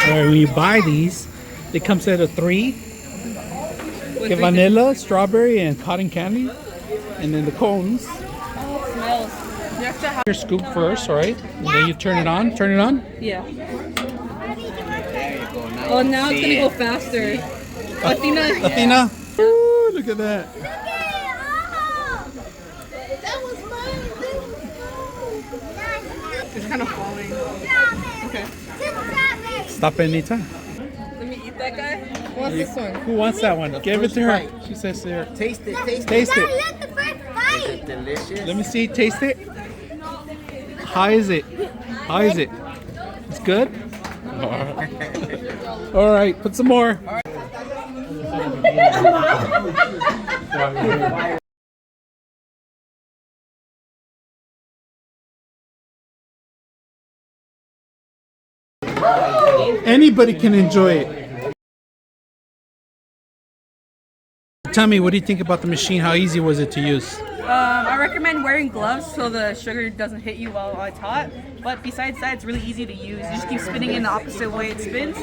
When you buy these, they come set of 3. Get vanilla, strawberry, and cotton candy. And then the cones. Oh, it smells. You have to have Your scoop first, right? And then you turn it on. Turn it on. Yeah. Oh, now it's gonna go faster. Athena. Ooh, look at that. It's kind of falling. Okay. Stop anytime. Let me eat that guy. Who wants this one? Who wants that one? Give it to her. She says there. Taste it, taste it. Taste it. Is it delicious? Let me see. Taste it. How is it? How is it? It's good? All right. Put some more. Anybody can enjoy it. Tell me, what do you think about the machine? How easy was it to use? I recommend wearing gloves so the sugar doesn't hit you while it's hot. But besides that, it's really easy to use. You just keep spinning in the opposite way it spins.